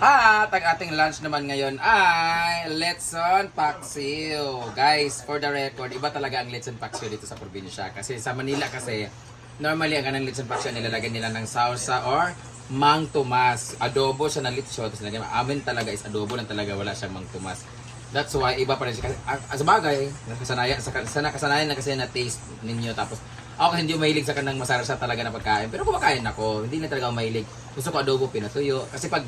At ang ating lunch naman ngayon ay Letson Paksiw. Guys, for the record, iba talaga ang Letson Paksiw dito sa probinsya. Kasi sa Manila kasi, normally ang kanang Letson Paksiw nilalagyan nila ng salsa or Mang Tomas. Adobo siya na litso. Tapos nilagyan, amin talaga is adobo lang talaga, wala siyang Mang Tomas. That's why iba pa rin siya. Kasi, sa bagay, nakasanayan na kasi na taste ninyo. Tapos ako hindi mahilig sa kanang masarap siya talaga na pagkain. Pero kumakain ako, hindi na talaga ako mahilig. Gusto ko adobo, pinatuyo. Kasi pag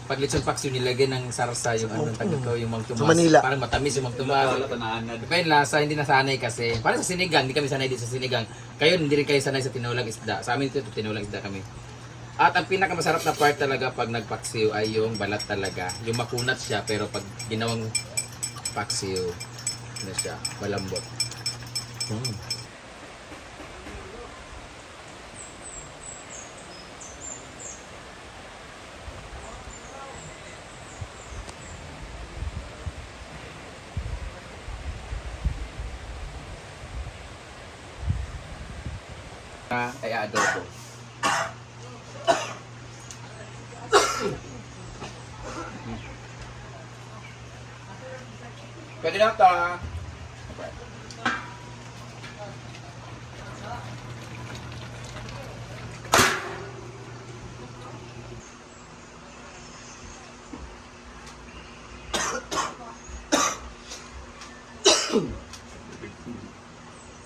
Letson Paksiw nilagyan ng sarsa yung ano tagod ko yung Mang Tomas. Sa Manila. Parang matamis yung Mang Tomas. Kaya yung lasa hindi nasanay kasi. Parang sa sinigang, hindi kami sanay dito sa sinigang. Kayo hindi rin kayo sanay sa tinulang isda. Sa amin ito tinulang isda kami. At ang pinakamasarap na part talaga pag nagpaksiw ay yung balat talaga. Yung makunat siya pero pag ginawang paksiw na siya, malambot. Ay adobo. Pwede na ito.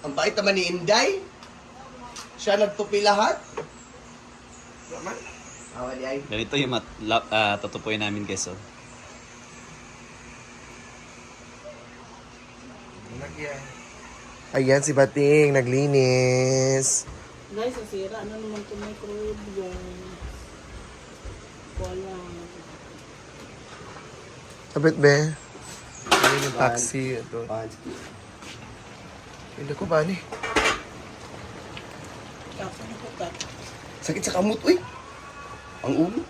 Ang bait naman ni Inday. Siya nagtupi lahat. Awali ay. Ganito yung tutupuin namin keso. Ayan si Bating, naglinis. Guys, sasira. Ano naman ito microwave guys? Wala. Sabit be. Ano yung taxi? Ito. Hindi ko ba ni? Tapos ito tat. Sakit sa kamot, uy. Ang ulo.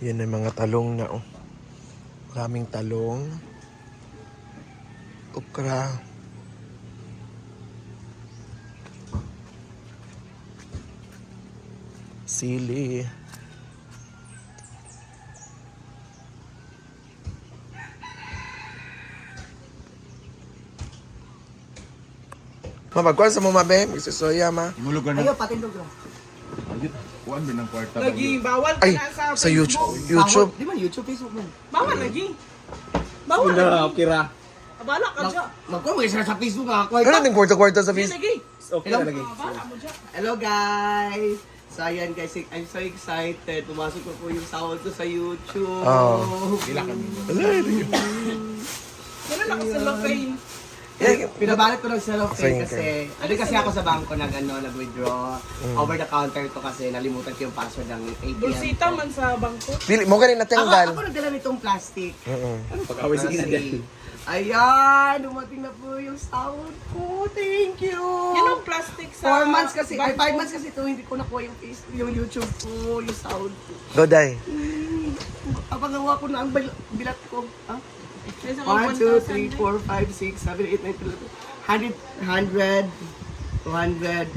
Yan ang mga talong na, oh. Maraming talong. Okra. Sili. Mabagkuhan sa mo, mabe. Magsusoya, ma. Imulugan na. Ayaw, patindog lang. Ayun, kuhan din ng kwarta. Lagi, bawal ka Ay, na sa sa YouTube. Facebook. YouTube. Di man, YouTube, Facebook man. Bawal lagi. Bawal lagi. Kira. Abala ka dyan. Magkuha mo isa sa Facebook nga ako. Ano yung kwarta-kwarta sa Di Facebook? lagi. Okay na lagi. Abala mo dyan. Hello guys! So ayan guys, I'm so excited. Pumasok ko po yung sahod ko sa YouTube. Oh. Meron ako sa Lopane. Pinabalot ko ng Sayang cellophane kasi ano kasi ako sa bangko nag-withdraw. Over the counter to kasi nalimutan ko yung password ng ATM. Bulsita man sa bangko. Dili, mo ganun natanggal. Ako nagdala nitong plastic. Pag-away sige na din. Ayan, dumating na po yung sahod ko. Thank you! Yan ang plastic sa 4 months kasi, ay bangko. 5 months kasi ito, hindi ko nakuha yung YouTube ko, yung sahod ko. Doday. Papagawa ko na ang bilat ko. Ah? May sa 1, 2, 3, 4, 5, 6, 7, 8, 9, 10, 100, 200,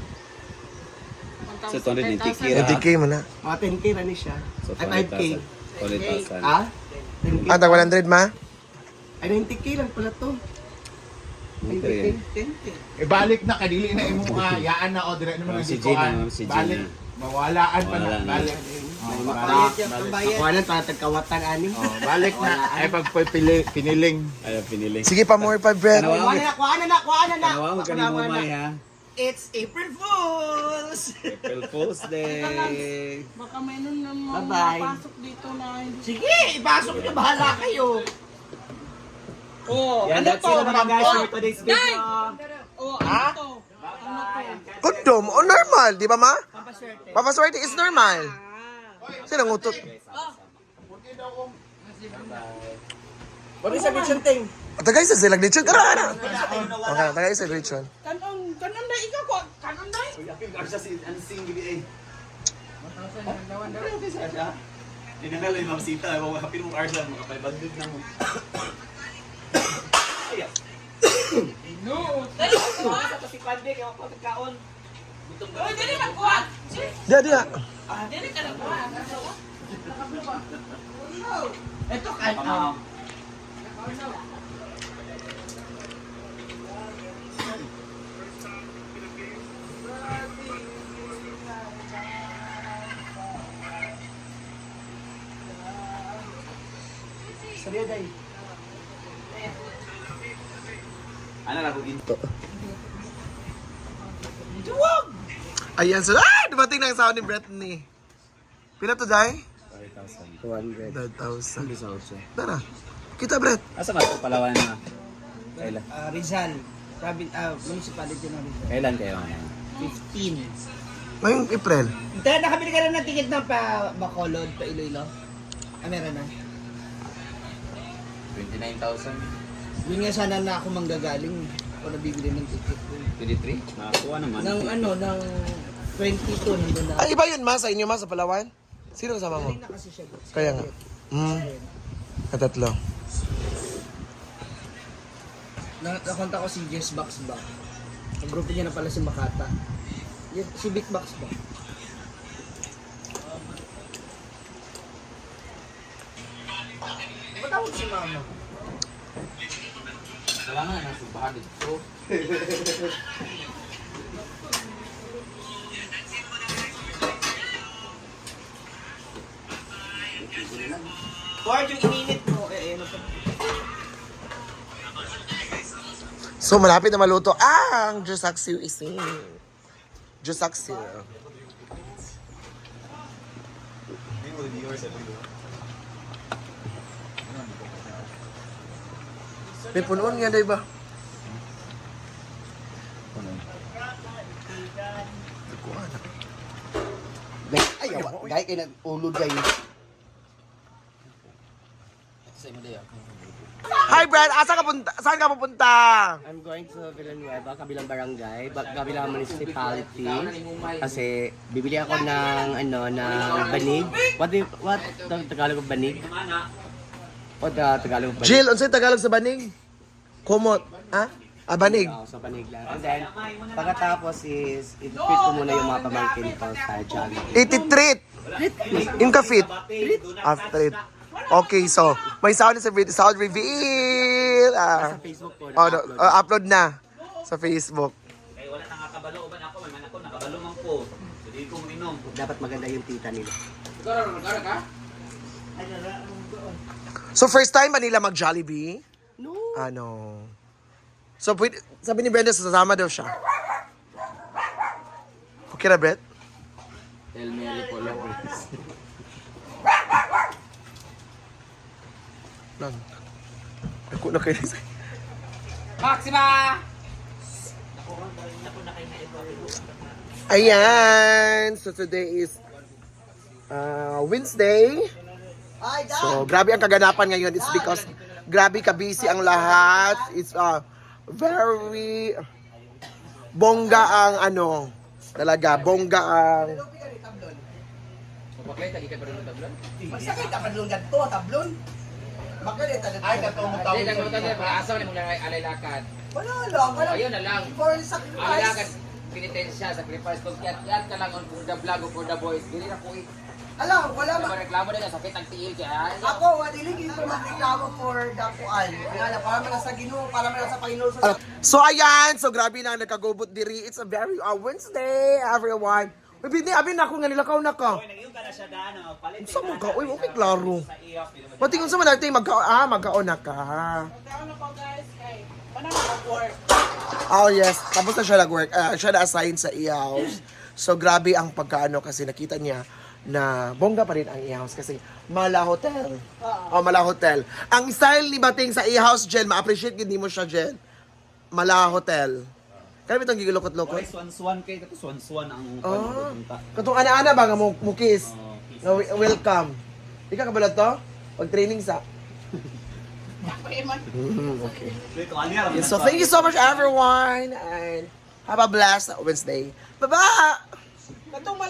So 290 1,000. kira. 20K mo na. mga 10k na ni siya. So Ay, 5k. 20,000. Ah? 10k. Ah, tag 100 ma? Ay, 90k lang pala to. Okay. 10k. Ibalik na, kadili na imo yaan na o dire naman Si ang Gina, dikuan. si Gina. Balik. Mawalaan pa na. Mawalaan na. Balik. Bayad yan, bayad. Kuha lang, para tagkawatan ani. Balik na. Ay piniling. Ayaw piniling. Sige pa more pa, Brett. Kuha na na. Kanawa mo kanimo may ha. It's April Fools! April Fool's Day. Baka may nun na mga Bye-bye. pasok dito na hindi. Sige, ipasok niyo, bahala kayo. Oh, Yan, ano that's to? it mga guys for today's video. Oh, ano to? Ano to? Kondom, o normal, di ba ma? Papaswerte. Papaswerte is normal. Sino ngutot? What is a bitchin thing? Tagay sa sila glitchon. Tara na. Okay, tagay sa glitchon. Kanon na ikaw ko. Kanon na. Tinanalo yung mamsita. Kapin mong Arsan, makapay-bandod na mo. Si Pande, kaya ako pagkaon. Oy, dili magkuha. Dia, dia. Dili ka nagkuha. Ito kan. Sabi day. Ano na kung into? Ayan, so, ay! Dumating na ang sound ni Brittany. Pila to, Jai? 200. 2,000. Tara. Kita, Brett. Asa ka ito palawan na? Kailan? Rizal. Municipality ng Rizal. Kailan kayo? 15. Ngayong April. Dahil nakabili ka na ng ticket ng Bacolod, pa Iloilo. Meron na. 29,000. Yun nga sana na ako manggagaling kung nabibili ng ticket ko. 23? Nakakuha naman. Ng 22 nandun na. Ay, iba yun, ma? Sa inyo, ma? Sa Palawan? Sino kasama mo? Galing na kasi siya. Kaya nga. Katatlo. Nakonta ko si Jess Box ba? Ang grupo niya na pala si Makata. Si Big Box ba? Matawag si Mama. Wala nga, nasubahan dito. Ward yung ininit mo. Ano pa? So, malapit na maluto ang Jusaksiw ising. Jusaksiw. May punoon nga, diba? Ay, gay kay nag-ulod kayo. Sa imo dayo. Hi, Brad! Asa ka punta? Saan ka pupunta? I'm going to Villanueva, kabilang barangay, kabilang municipality. Kasi bibili ako ng banig. What the Tagalog of banig? What the Tagalog of banig? Jill, unsay Tagalog sa banig? Kumot. Ha? Banig. So banig lang. And then, pagkatapos is, i-treat ko muna yung mga pamangkin ko sa Jollibee. Ititreat. Yung ka-fit. Treat. Okay, so, may sound sa video. Sound reveal. Sa Facebook po, Oh, no, na-upload. upload na sa Facebook. Kaya wala nang nakabalo. Uban ako, may man ako, nakabalo man ko. So, di ko uminom. Dapat maganda yung tita nila. Gara ka? So, first time ba nila mag-Jollibee? No. Ano? So, pwede, sabi ni Brenda, sasama daw siya. Okay na, Brett? Tell Mary Polo. Lang. Ako na kayo. Maxima! Ayan! So, today is Wednesday. So, grabe ang kaganapan ngayon. It's because grabe ka-busy ang lahat. It's very bongga ang talaga, bongga ang Mapaklay, tagi ka pa rin ng tablon? Magsakay ka padlong gadto, tablon. Bakit ito? Ay, katong Hindi, tawag. naglutan niya, maasaw na mong alay lakad. Wala lang. Ayun na lang. For Alay sacrifice. lakad, pinitensya, sacrifice. Kung yat ka lang on for the vlog o for the boys. Dili na po Alam, wala Wala ma... reklamo din na sakit ang tiil kaya. Ako, wadilig ito magreklamo for dakuan. Nga para man sa Ginoo, para man sa Panginoon sa... So ayan, so grabe na nagkagubot diri. It's a very Wednesday, everyone. Uy, bini, abin ako nga nilakaw na ka. Nag-iyon ka na siya daan. Palit Sa mo ka? Uy, okay, klaro. Pati kung sa man natin, magkaon na ka. Magkaon na po guys kay panahon mag-work. Oh yes, tapos na siya nag-work. Siya na-assign sa house. So grabe ang pagkaano kasi nakita niya na bongga pa rin ang i-house kasi Mala Hotel. Oh, Mala Hotel. Ang style ni Bating sa i-house, Jen, ma-appreciate hindi mo siya, Jen. Mala Hotel. Kaya itong gigilokot-lokot? Why swan-swan kay kato swan-swan ang Oh. punta. Katong ana-ana ba nga mo kiss? Oh, kiss. Na welcome. Ika kabalad to? Pag-training sa... Okay. Wait, kung ano yan, So thank you so much everyone and have a blessed Wednesday. Bye-bye!